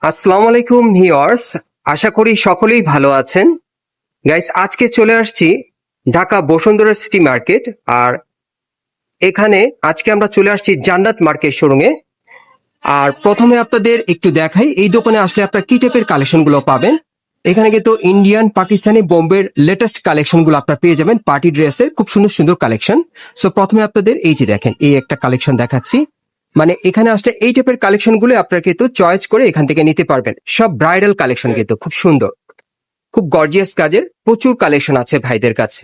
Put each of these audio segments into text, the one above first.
আসসালামু আলাইকুম ভিউয়ার্স, আশা করি সকলেই ভালো আছেন। গাইস, আজকে চলে আসছি ঢাকা বসুন্ধরা সিটি মার্কেট। আর এখানে আজকে আমরা চলে আসছি জান্নাত মার্কেট শোরুমে। আর প্রথমে আপনাদের একটু দেখাই এই দোকানে আসলে আপনারা কি টাইপের কালেকশন গুলো পাবেন। এখানে কিন্তু ইন্ডিয়ান, পাকিস্তানি, বোম্বের লেটেস্ট কালেকশন গুলো আপনারা পেয়ে যাবেন, পার্টি ড্রেসের খুব সুন্দর সুন্দর কালেকশন। সো প্রথমে আপনাদের এই যে দেখেন, এই একটা কালেকশন দেখাচ্ছি। মানে এখানে আসলে এই টাইপের কালেকশন গুলো আপনারা কিন্তু চয়েস করে এখান থেকে নিতে পারবেন। সব ব্রাইডাল কালেকশন, কিন্তু খুব সুন্দর, খুব গর্জিয়াস কাজের প্রচুর কালেকশন আছে ভাইদের কাছে।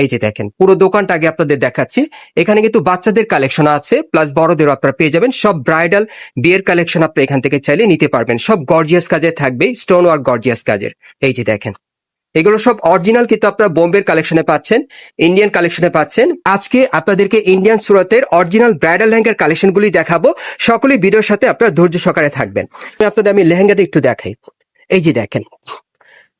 এই যে দেখেন, পুরো দোকানটা আগে আপনাদের দেখাচ্ছি। এখানে কিন্তু বাচ্চাদের কালেকশন আছে, প্লাস বড়দেরও আপনারা পেয়ে যাবেন। সব ব্রাইডাল বিয়ের কালেকশন আপনি এখান থেকে চাইলে নিতে পারবেন। সব গর্জিয়াস কাজের থাকবে, স্টোন ওয়ার্ক গর্জিয়াস কাজের। এই যে দেখেন, এগুলো সব অরিজিনাল, কিন্তু আপনারা বোম্বের কালেকশনে পাচ্ছেন, ইন্ডিয়ান কালেকশনে পাচ্ছেন। আজকে আপনাদেরকে ইন্ডিয়ান সুরাতের অরিজিনাল ব্রাইডাল লেহেঙ্গার কালেকশনগুলি দেখাবো। সকলেই ভিডিওর সাথে আপনারা ধৈর্য সহকারে থাকবেন। আপনাদের আমি লেহেঙ্গাটা একটু দেখাই। এই যে দেখেন,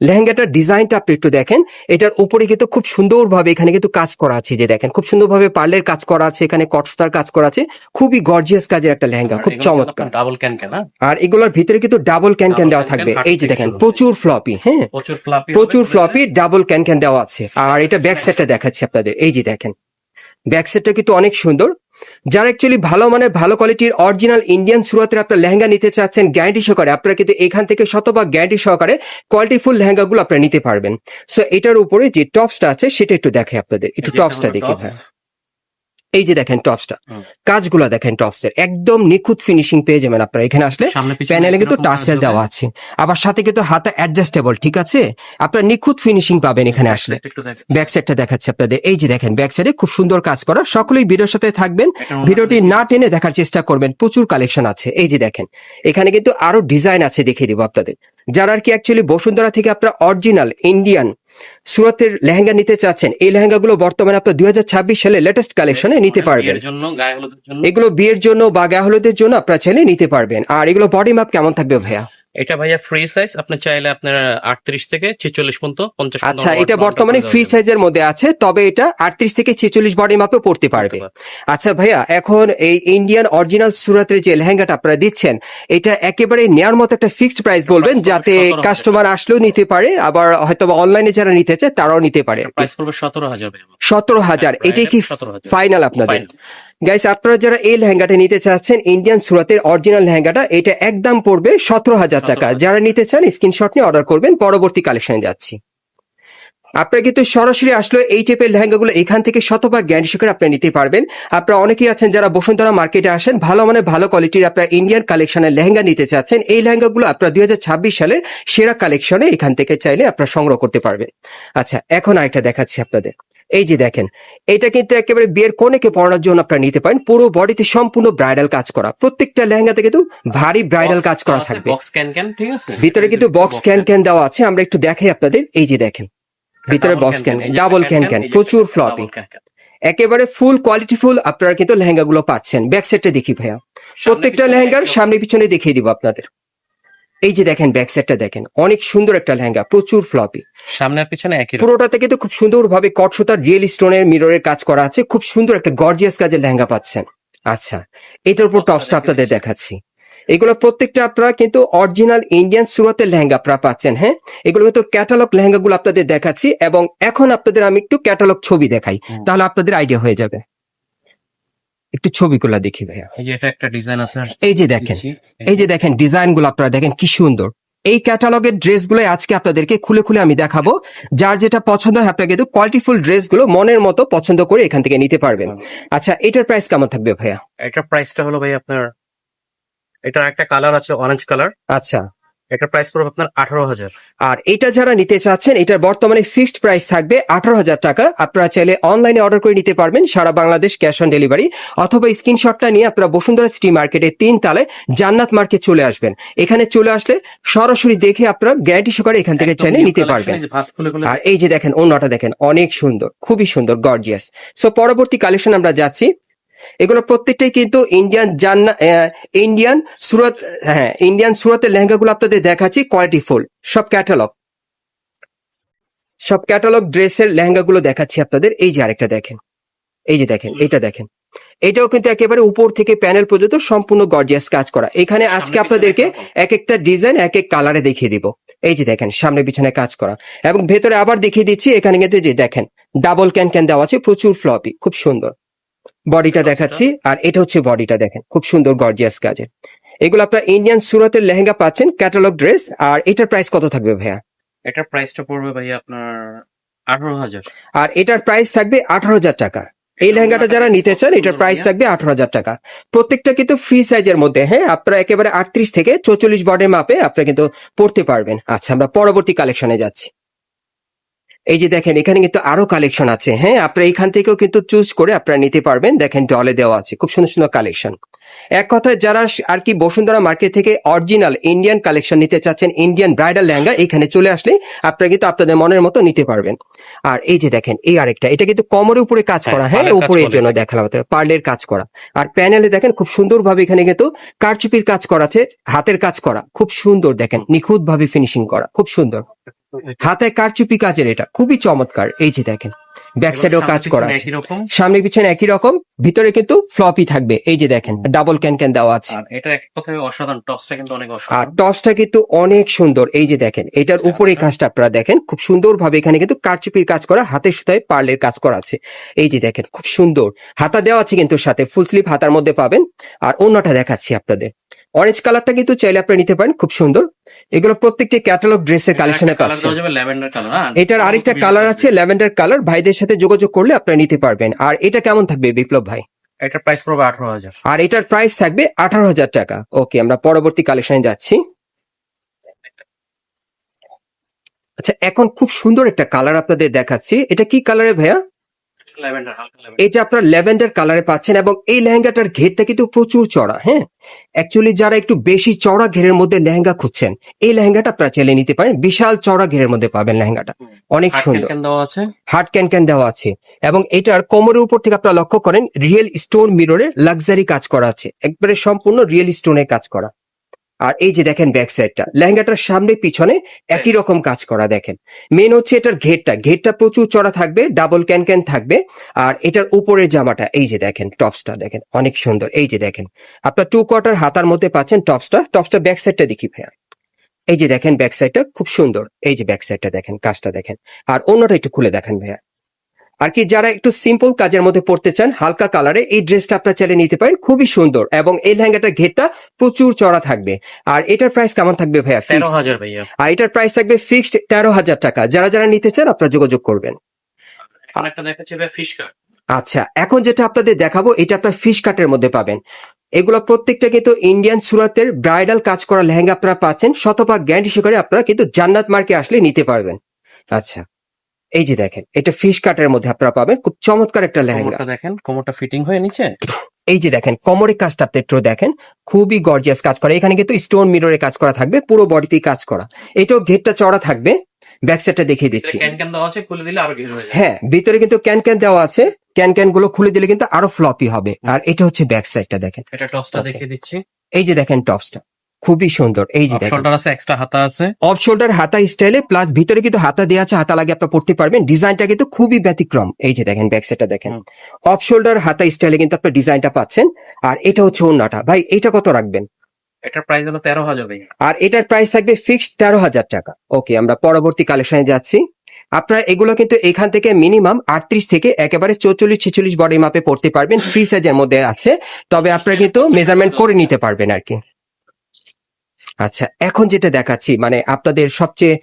লেহেঙ্গাটার ডিজাইনটা আপনি একটু দেখেন। এটার উপরে কিন্তু খুব সুন্দরভাবে এখানে কিন্তু কাজ করা আছে। যে দেখেন, খুব সুন্দরভাবে পার্লের কাজ করা আছে, এখানে কটসুতার কাজ করা আছে। খুবই গর্জিয়াস কাজের একটা লেহেঙ্গা, খুব চমৎকার। ডাবল ক্যান ক্যান, আর এগুলোর ভিতরে কিন্তু ডাবল ক্যান ক্যান দেওয়া থাকবে। এই যে দেখেন, প্রচুর ফ্লপি, হ্যাঁ প্রচুর ফ্লপি ডাবল ক্যান ক্যান দেওয়া আছে। আর এটা ব্যাক সাইডটা দেখাচ্ছি আপনাদের। এই যে দেখেন, ব্যাক সাইডটা কিন্তু অনেক সুন্দর। যারা অ্যাকচুয়ালি ভালো মানের, ভালো কোয়ালিটির অরিজিনাল ইন্ডিয়ান সুরাতের আপনার লেহেঙ্গা নিতে চাচ্ছেন গ্যারান্টি সহকারে, আপনারা কিন্তু এখান থেকে শতভাগ গ্যারান্টি সহকারে কোয়ালিটিফুল লেহেঙ্গাগুলো আপনারা নিতে পারবেন। সো এটার উপরে যে টপসটা আছে সেটা একটু দেখাই আপনাদের। একটু টপসটা দেখি ভাই। এই যে দেখেন টপসটা, কাজগুলো দেখেন টপসের, একদম নিখুঁত ফিনিশিং পেয়ে যাবেন আপনারা এখানে আসলে। প্যানেলে কিন্তু টাসেল দেওয়া আছে, আবার সাথে কিন্তু হাতা অ্যাডজাস্টেবল, ঠিক আছে। আপনারা নিখুঁত ফিনিশিং পাবেন এখানে আসলে। ব্যাক সাইডটা দেখাচ্ছে আপনাদের। এই যে দেখেন, ব্যাক সাইডে খুব সুন্দর কাজ করা। সকলেই ভিডিওর সাথে থাকবেন, ভিডিওটি না টেনে দেখার চেষ্টা করবেন। প্রচুর কালেকশন আছে। এই যে দেখেন, এখানে কিন্তু আরো ডিজাইন আছে, দেখিয়ে দিব আপনাদের। যারা আর কি অ্যাকচুয়ালি বসুন্ধরা থেকে আপনারা অরিজিনাল ইন্ডিয়ান সুরাতের লেহেঙ্গা নিতে চাচ্ছেন, এই লেহেঙ্গাগুলো বর্তমানে আপনার 2026 সালে লেটেস্ট কালেকশনে নিতে পারবেন। এগুলো বিয়ের জন্য বা গায়ে হলুদের জন্য আপনারা চাইলে নিতে পারবেন। আর এগুলো বডি মাপ কেমন থাকবে ভাইয়া? এটা ভাইয়া ফ্রি সাইজ, আপনি চাইলে আপনার 38 থেকে 46 পর্যন্ত 50। আচ্ছা, এটা বর্তমানে ফ্রি সাইজের মধ্যে আছে, তবে এটা 38 থেকে 46 বডি মাপে পড়তে পারবে। আচ্ছা ভাইয়া, এখন এই ইন্ডিয়ান অরিজিনাল সুরাতের যে লেহেঙ্গাটা আপনারা দিচ্ছেন, এটা একেবারে নেয়ার মতো একটা ফিক্সড প্রাইস বলবেন, যাতে কাস্টমার আসলেও নিতে পারে, আবার হয়তো অনলাইনে যারা নিতে চায় তারাও নিতে পারে। প্রাইস পড়বে 17,000। 17,000, এটাই কি ফাইনাল আপনাদের? গাইস, আপনারা যারা এই লেহেঙ্গাটা নিতে চাচ্ছেন, ইন্ডিয়ান সুরাতের অরিজিনাল লেহেঙ্গাটা, এটা একদম পড়বে 17,000 টাকা। যারা নিতে চান স্ক্রিনশট নিয়ে অর্ডার করবেন। পরবর্তী কালেকশনে যাচ্ছি। আপনারা কিন্তু সরাসরি আসলে এই টাইপের লেহেঙ্গাগুলো এখান থেকে শতভাগ গ্যারান্টি সহকারে আপনারা নিতে পারবেন। আপনারা অনেকেই আছেন যারা বসুন্ধরা মার্কেটে আসেন, ভালো মানে ভালো কোয়ালিটির আপনারা ইন্ডিয়ান কালেকশনের লেহেঙ্গা নিতে চাচ্ছেন। এই লেহেঙ্গাগুলো আপনারা 2026 সালের সেরা কালেকশনে এখান থেকে চাইলে আপনারা সংগ্রহ করতে পারবেন। আচ্ছা, এখন আরেকটা দেখাচ্ছি আপনাদের। এই যে দেখেন, এটা কিন্তু একেবারে বিয়ের কনেকে পরানোর জন্য আপনারা নিতে পারেন। পুরো বডিতে সম্পূর্ণ ব্রাইডাল কাজ করা, প্রত্যেকটা লেহেঙ্গাতে কিন্তু ভারী ব্রাইডাল কাজ করা থাকবে। ভিতরে কিন্তু বক্স ক্যান ক্যান দেওয়া আছে, আমরা একটু দেখাই আপনাদের। এই যে দেখেন, ভিতরে box can, double can can, প্রচুর ফ্লপি, একেবারে ফুল কোয়ালিটি ফুল আপনারা কিন্তু লেহেঙ্গা গুলো পাচ্ছেন। ব্যাক সাইডটা দেখি ভাইয়া, প্রত্যেকটা লেহেঙ্গার সামনে পিছনে দেখিয়ে দিব আপনাদের। এই যে দেখেন, ব্যাক সাইডটা দেখেন, অনেক সুন্দর একটা লেহেঙ্গা, প্রচুর ফ্লপি, সামনে পিছনে একই। পুরোটাতে কিন্তু খুব সুন্দর ভাবে কট সুতার রিয়েল স্টোনের মিররের কাজ করা আছে। খুব সুন্দর একটা গর্জিয়াস কাজের লেহেঙ্গা পাচ্ছেন। আচ্ছা, এটার উপর টপসটা আপনাদের দেখাচ্ছি। এগুলো প্রত্যেকটা আপনারা কিন্তু অরিজিনাল ইন্ডিয়ান সুরাতের লেহেঙ্গা আপনারা পাচ্ছেন। হ্যাঁ, এগুলো কিন্তু ক্যাটালগ লেহেঙ্গা গুলো আপনাদের দেখাচ্ছি, এবং এখন আপনাদের আমি একটু ক্যাটালগ ছবি দেখাই, তাহলে আপনাদের আইডিয়া হয়ে যাবে। একটু ছবিগুলো দেখি ভাইয়া। এই যে এটা একটা ডিজাইন আছে, এই যে দেখেন, এই যে দেখেন ডিজাইন গুলো আপনারা দেখেন কি সুন্দর। এই ক্যাটালগের ড্রেস গুলো আজকে আপনাদেরকে খুলে খুলে আমি দেখাবো। যার যেটা পছন্দ হয় আপনারা কিন্তু কোয়ালিটিফুল ড্রেস গুলো মনের মতো পছন্দ করে এখান থেকে নিতে পারবেন। আচ্ছা, এটার প্রাইস কেমন থাকবে ভাইয়া? এটার প্রাইসটা হলো ভাই আপনার, এটার একটা কালার আছে অরেঞ্জ কালার। আচ্ছা, এটার প্রাইস পড়বে আপনার 18,000। আর এটা যারা নিতে চাচ্ছেন, এটার বর্তমানে ফিক্সড প্রাইস থাকবে 18,000 টাকা। আপনারা চাইলে অনলাইনে অর্ডার করে নিতে পারবেন, সারা বাংলাদেশ ক্যাশ অন ডেলিভারি, অথবা স্ক্রিনশটটা নিয়ে আপনারা বসুন্ধরা সিটি মার্কেটের 3 তলায় জান্নাত মার্কেট চলে আসবেন। এখানে চলে আসলে সরাসরি দেখে আপনারা গ্যারান্টি সহকারে এখান থেকে চাইলে নিতে পারবেন। আর এই যে দেখেন, অন্যটা দেখেন, অনেক সুন্দর, খুবই সুন্দর, গর্জিয়াস। সো পরবর্তী কালেকশন আমরা যাচ্ছি। এগুলো প্রত্যেকটাই কিন্তু ইন্ডিয়ান সুরত, হ্যাঁ ইন্ডিয়ান সুরতের লেহেঙ্গাগুলো আপনাদের দেখাচ্ছি, কোয়ালিটি ফুল, সব ক্যাটালগ ড্রেসের লেহেঙ্গাগুলো দেখাচ্ছি আপনাদের। এই যে আরেকটা দেখেন, এই যে দেখেন, এটা দেখেন, এটাও কিন্তু একেবারে উপর থেকে প্যানেল পর্যন্ত সম্পূর্ণ গর্জিয়াস কাজ করা। এখানে আজকে সামনে আপনাদেরকে পিছনে একরকম। এক একটা ডিজাইন এক এক কালারে দেখিয়ে দিব। এই যে দেখেন সামনে পিছনে কাজ করা, এবং ভেতরে আবার দেখিয়ে দিচ্ছি। এখানে কিন্তু যে দেখেন ডাবল ক্যান দেওয়া আছে, প্রচুর ফ্লপি, খুব সুন্দর। বডিটা দেখাচ্ছি, আর এটা হচ্ছে বডিটা দেখেন, খুব সুন্দর গর্জিয়াস কাজের। এগুলো আপনার ইন্ডিয়ান সুরতের লেহেঙ্গা পাচ্ছেন, ক্যাটালগ ড্রেস। আর এটার প্রাইস কত থাকবে ভাইয়া? এটার প্রাইসটা পড়বে ভাইয়া আপনার 18,000। আর এটার প্রাইস থাকবে 18,000 টাকা। এই লেহেঙ্গাটা যারা নিতে চান এটার প্রাইস থাকবে 18,000 টাকা। প্রত্যেকটা কিন্তু ফ্রি সাইজের মধ্যে, হ্যাঁ, আপনারা একেবারে 38 থেকে 44 বডির মাপে আপনারা কিন্তু পড়তে পারবেন। আচ্ছা, আমরা পরবর্তী কালেকশনে যাচ্ছি। এই যে দেখেন এখানে কিন্তু আরো কালেকশন আছে, হ্যাঁ, আপনারা এখান থেকেও কিন্তু চুজ করে আপনারা নিতে পারবেন। দেখেন ডলে দেওয়া আছে, খুব সুন্দর সুন্দর কালেকশন। এক কথায় যারা আর কি বসুন্ধরা মার্কেট থেকে অরিজিনাল ইন্ডিয়ান কালেকশন নিতে চাচ্ছেন, ইন্ডিয়ান ব্রাইডাল লেহেঙ্গা, এখানে চলে আসলে আপনারা কিন্তু আপনাদের মনের মতো নিতে পারবেন। আর এই যে দেখেন এই আরেকটা, এটা কিন্তু কোমরের উপরে কাজ করা, হ্যাঁ, পার্লের কাজ উপরের বলে জন্য এটাকে। দেখালাম, পার্লের কাজ করা। আর প্যানেলে দেখেন খুব সুন্দরভাবে এখানে কিন্তু কারচুপির কাজ করা আছে, হাতের কাজ করা, খুব সুন্দর। দেখেন নিখুঁত ভাবে ফিনিশিং করা, খুব সুন্দর। হাতায় কারচুপি কাজের, এটা খুবই চমৎকার। এই যে দেখেন ব্যাক সাইডেও কাজ করা আছে, একই রকম। সামনে পিছনে একই রকম, ভিতরে কিন্তু ফ্লপি থাকবে। এই যে দেখেন ডাবল ক্যান দেওয়া আছে। আর এটা এক কথায় অসাধারণ, টপসটা কিন্তু অনেক আর অসাধারণ। টপসটা কিন্তু অনেক সুন্দর। এই যে দেখেন এটার উপরে কাজটা আপনারা দেখেন, খুব সুন্দর ভাবে এখানে কিন্তু কারচুপির কাজ করা, হাতের সুতায় পার্লের কাজ করা আছে। এই যে দেখেন খুব সুন্দর হাতা দেওয়া আছে, কিন্তু সাথে ফুল স্লিভ হাতার মধ্যে পাবেন। আর অন্যটা দেখাচ্ছি আপনাদের, অরেঞ্জ কালারটা কিন্তু চাইলে আপনারা নিতে পারেন, খুব সুন্দর। এগুলো প্রত্যেকটি ক্যাটালগ ড্রেসের কালেকশনে পাচ্ছেন। Lavender colour. এটার আরেকটা কালার আছে ল্যাভেন্ডার কালার, ভাইদের সাথে যোগাযোগ করলে আপনারা নিতে পারবেন। আর এটা কেমন থাকবে বিপ্লব ভাই? এটার প্রাইস পড়বে 18,000। আর এটার প্রাইস থাকবে 18,000 টাকা। ওকে, আমরা পরবর্তী কালেকশনে যাচ্ছি। আচ্ছা, এখন খুব সুন্দর একটা কালার আপনাদের দেখাচ্ছি। এটা কি কালারে ভাইয়া? ল্যাভেন্ডার, হালকা ল্যাভেন্ডার। এটা আপনার ল্যাভেন্ডার কালারে পাচ্ছেন, এবং এই লেহেঙ্গাটার ঘেরটা কিন্তু প্রচুর চড়া, হ্যাঁ। অ্যাকচুয়ালি যারা একটু বেশি চড়া ঘেরের মধ্যে লেহেঙ্গা খুঁজছেন, এই লেহেঙ্গাটা আপনারা চাইলে নিতে পারেন। বিশাল চড়া ঘেরের মধ্যে পাবেন লেহেঙ্গাটা, অনেক সুন্দর। দেওয়া আছে। হার্ড ক্যান দেওয়া আছে, এবং এটার কোমরের উপর থেকে আপনারা লক্ষ্য করেন রিয়েল স্টোন মিররের লাক্সারি কাজ করা আছে, একবারে সম্পূর্ণ রিয়েল স্টোনের কাজ করা। আর এই যে দেখেন ব্যাক সাইডটা, লেহেঙ্গাটার সামনে পিছনে একই রকম কাজ করা। দেখেন মেন হচ্ছে এটার ঘেরটা প্রচুর চড়া থাকবে, ডাবল ক্যান থাকবে। আর এটার উপরের জামাটা, এই যে দেখেন টপসটা দেখেন অনেক সুন্দর। এই যে দেখেন আপনার 2/4 হাতার মধ্যে পাচ্ছেন টপসটা ব্যাক সাইডটা দেখি ভাইয়া। এই যে দেখেন ব্যাক সাইডটা খুব সুন্দর। এই যে ব্যাক সাইডটা দেখেন, কাজটা দেখেন। আর অন্যটা একটু খুলে দেখেন ভাইয়া। আর কি যারা একটু সিম্পল কাজের মধ্যে পড়তে চান হালকা কালারে, এই ড্রেসটা আপনারা চাইলে নিতে পারেন, খুবই সুন্দর। এবং এই লেহেঙ্গাটার ঘেরটা প্রচুর চড়া থাকবে। আর এটার প্রাইস কেমন থাকবে ভাইয়া? 13,000 ভাইয়া। আর এটার প্রাইস থাকবে ফিক্সড 13,000 টাকা। যারা যারা নিতে চান আপনারা যোগাযোগ করবেন। এখন একটা দেখাচ্ছি ভাই ফিশ কাট। আচ্ছা, এখন যেটা আপনাদের দেখাবো এটা আপনার ফিশ কাটের মধ্যে পাবেন। এগুলো প্রত্যেকটা কিন্তু ইন্ডিয়ান সুরাতের ব্রাইডাল কাজ করা লেহেঙ্গা আপনারা পাচ্ছেন, শতভাগ গ্যারান্টি সহকারে আপনারা কিন্তু জান্নাত মার্কে আসলে নিতে পারবেন। আচ্ছা, এই যে দেখেন এটা ফিশ কাটের মধ্যে আপনারা পাবেন, খুব চমৎকার একটা লেহেঙ্গা। কোমরটা দেখেন, কোমরটা ফিটিং হয়ে নিচে। এই যে দেখেন কোমরের কাজটা আপনি একটু দেখেন, খুবই গর্জিয়াস কাজ করা। এখানে কিন্তু স্টোন মিররের কাজ করা থাকবে, পুরো বডিতেই কাজ করা। এটাও ঘেরটা চড়া থাকবে। ব্যাক সাইডটা দেখিয়ে দিচ্ছি। ক্যান দেওয়া আছে, খুলে দিলে আরো ঘের হয়ে যাবে। হ্যাঁ, ভিতরে কিন্তু ক্যান দেওয়া আছে, ক্যান গুলো খুলে দিলে কিন্তু আরো ফ্লপি হবে। আর এটা হচ্ছে ব্যাক সাইডটা দেখেন। এটা টপসটা Okay. দেখিয়ে দিচ্ছি। এই যে দেখেন টপসটা খুবই সুন্দর। এই যে দেখেন শোল্ডার আছে, এক্সট্রা হাতা আছে। অফ শোল্ডার হাতা স্টাইলে, প্লাস ভিতরে কিন্তু হাতা দেওয়া আছে, হাতা লাগে আপনারা পড়তে পারবেন। ডিজাইনটা কিন্তু খুবই ব্যতিক্রম। এই যে দেখেন ব্যাক সাইডটা দেখেন, অফ শোল্ডার হাতা স্টাইলে কিন্তু আপনার ডিজাইনটা পাচ্ছেন। আর এটা হচ্ছে ওন্নাটা। ভাই এটা কত রাখবেন? এটার প্রাইস হলো 13,000 ভাইয়া। আর এটার প্রাইস থাকবে ফিক্সড 13,000 টাকা। ওকে, আমরা পরবর্তী কালেকশনে যাচ্ছি। আপনারা এগুলো কিন্তু এখান থেকে মিনিমাম 38 থেকে একেবারে 44-46 বডি মাপে পড়তে পারবেন, ফ্রি সাইজের মধ্যে আছে। তবে আপনারা কিন্তু মেজারমেন্ট করে নিতে পারবেন আর কি। আচ্ছা, এখন যেটা দেখাচ্ছি মানে আপনাদের সবচেয়ে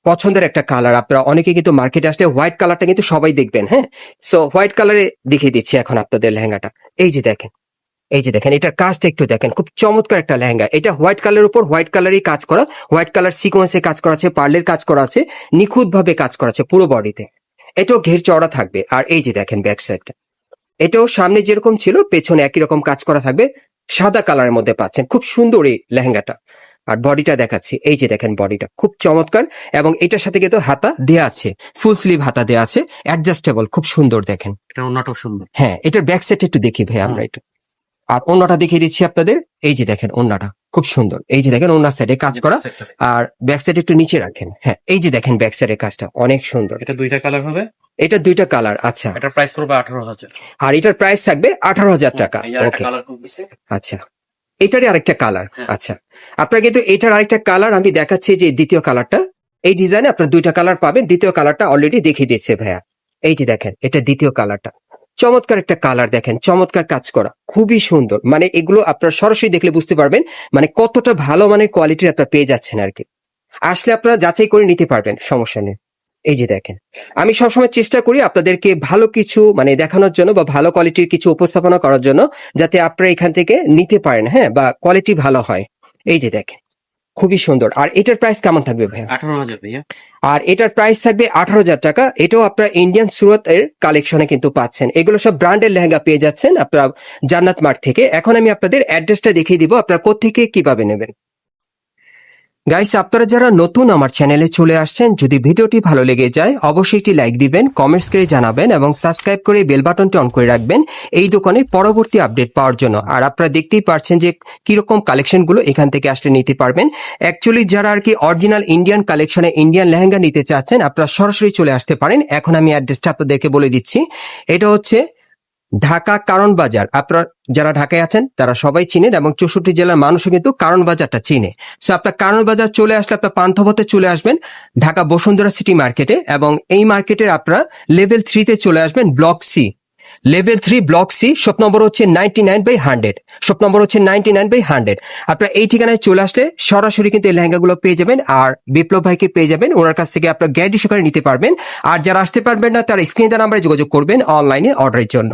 পছন্দের একটা কালার, আপনারা অনেকে কিন্তু মার্কেটে আসলে হোয়াইট কালারটা কিন্তু সবাই দেখবেন, হ্যাঁ। সো হোয়াইট কালারে দেখিয়ে দিচ্ছি এখন আপনাদের লেহেঙ্গাটা। এই যে দেখেন, এই যে দেখেন এটার কাজটা একটু দেখেন, খুব চমৎকার একটা লেহেঙ্গা। এটা হোয়াইট কালারের উপর হোয়াইট কালারই কাজ করা, হোয়াইট কালার সিকোয়েন্সে কাজ করা আছে, পার্লের কাজ করা আছে, নিখুঁত ভাবে কাজ করা আছে পুরো বডিতে। এটাও ঘের চওড়া থাকবে। আর এই যে দেখেন ব্যাক সাইডটা, এটাও সামনে যেরকম ছিল পেছনে একই রকম কাজ করা থাকবে, সাদা কালারের মধ্যে পাচ্ছেন। খুব সুন্দর এই লেহেঙ্গাটা। আর বডিটা দেখাচ্ছি, এই যে দেখেন বডিটা খুব চমৎকার, এবং এটার সাথে কিন্তু হাতা দেয়া আছে, ফুল স্লিভ হাতা দেয়া আছে, অ্যাডজাস্টেবল, খুব সুন্দর দেখেন। এটা ওন্নাটাও সুন্দর। হ্যাঁ, এটার ব্যাক সাইড একটু দেখি ভাই আমরা একটু। আর ওন্নাটা দেখিয়ে দিচ্ছি আপনাদের। এই যে দেখেন ওন্নাটা খুব সুন্দর। এই যে দেখেন ওন্নার সাইডে কাজ করা, আর ব্যাক সাইড একটু নিচে রাখেন। হ্যাঁ, এই যে দেখেন ব্যাক সাইডের কাজটা অনেক সুন্দর। এটা দুইটা কালার হবে। এটা দুইটা কালার, আচ্ছা। এটার প্রাইস পড়বে 18,000। আর এটার প্রাইস থাকবে 18,000 টাকা। এই আরেকটা ওকে, কালার করতেছে। আচ্ছা। এটারই আরেকটা কালার, হ্যাঁ। আচ্ছা। আপনার কিন্তু এটার আরেকটা কালার আমি দেখাচ্ছি, যে দ্বিতীয় কালারটা। এই ডিজাইনে আপনার দুইটা কালার পাবেন, দ্বিতীয় কালারটা অলরেডি দেখিয়ে দিচ্ছে ভাইয়া। এই যে দেখেন, এটা দ্বিতীয় কালারটা। চমৎকার একটা কালার, দেখেন চমৎকার কাজ করা, খুবই সুন্দর। মানে এগুলো আপনার সরাসরি দেখলে বুঝতে পারবেন মানে কতটা ভালো মানের কোয়ালিটির আপনার পেয়ে যাচ্ছেন আর কি। আসলে আপনারা যাচাই করে নিতে পারবেন, সমস্যা নেই। এই যে দেখেন, আমি সবসময় চেষ্টা করি আপনাদেরকে ভালো কিছু মানে দেখানোর জন্য বা ভালো কোয়ালিটির কিছু উপস্থাপনা করার জন্য, যাতে আপনারা এখান থেকে নিতে পারেন, হ্যাঁ, বা কোয়ালিটি ভালো হয়। এই যে দেখেন, খুবই সুন্দর। আর এটার প্রাইস কেমন থাকবে ভাইয়া? 18,000 ভাইয়া। আর এটার প্রাইস থাকবে 18,000 টাকা। এটাও আপনার ইন্ডিয়ান সুরত এর কালেকশনে কিন্তু পাচ্ছেন। এগুলো সব ব্র্যান্ডের লেহেঙ্গা পেয়ে যাচ্ছেন আপনারা জান্নাত মার্ট থেকে। এখন আমি আপনাদের অ্যাড্রেসটা দেখিয়ে দিব, আপনারা কোত্থেকে কিভাবে নেবেন। গাইস, আপনারা যারা নতুন আমার চ্যানেলে চলে আসছেন, যদি ভিডিওটি ভালো লেগে যায় অবশ্যই একটি লাইক দিবেন, কমেন্টস করে জানাবেন এবং সাবস্ক্রাইব করে বেল বাটনটি অন করে রাখবেন এই দোকানে পরবর্তী আপডেট পাওয়ার জন্য। আর আপনারা দেখতেই পারছেন যে কিরকম কালেকশনগুলো এখান থেকে আসলে নিতে পারবেন। অ্যাকচুয়ালি যারা আর কি অরিজিনাল ইন্ডিয়ান কালেকশনে ইন্ডিয়ান লেহেঙ্গা নিতে চাচ্ছেন, আপনারা সরাসরি চলে আসতে পারেন। এখন আমি অ্যাড্রেসটা আপনাদেরকে বলে দিচ্ছি। এটা হচ্ছে ঢাকা কারণ বাজার। আপনারা যারা ঢাকায় আছেন তারা সবাই চিনেন এবং 64 জেলার মানুষও কিন্তু কারণ বাজারটা চিনে। সো আপনার কারণ বাজার চলে আসলে আপনার পান্থপথে চলে আসবেন ঢাকা বসুন্ধরা সিটি মার্কেটে, এবং এই মার্কেটের আপনারা লেভেল 3 তে চলে আসবেন, block C. Level 3 block C, shop number হচ্ছে 99/100, শপ নম্বর হচ্ছে 99/100। আপনারা এই ঠিকানায় চলে আসলে সরাসরি কিন্তু এই লেহেঙ্গাগুলো পেয়ে যাবেন, আর বিপ্লব ভাইকে পেয়ে যাবেন। ওনার কাছ থেকে আপনারা গ্যারান্টি সহকারে নিতে পারবেন। আর যারা আসতে পারবেন না তারা স্ক্রিনে দেওয়া নাম্বারে যোগাযোগ করবেন অনলাইনে অর্ডারের জন্য।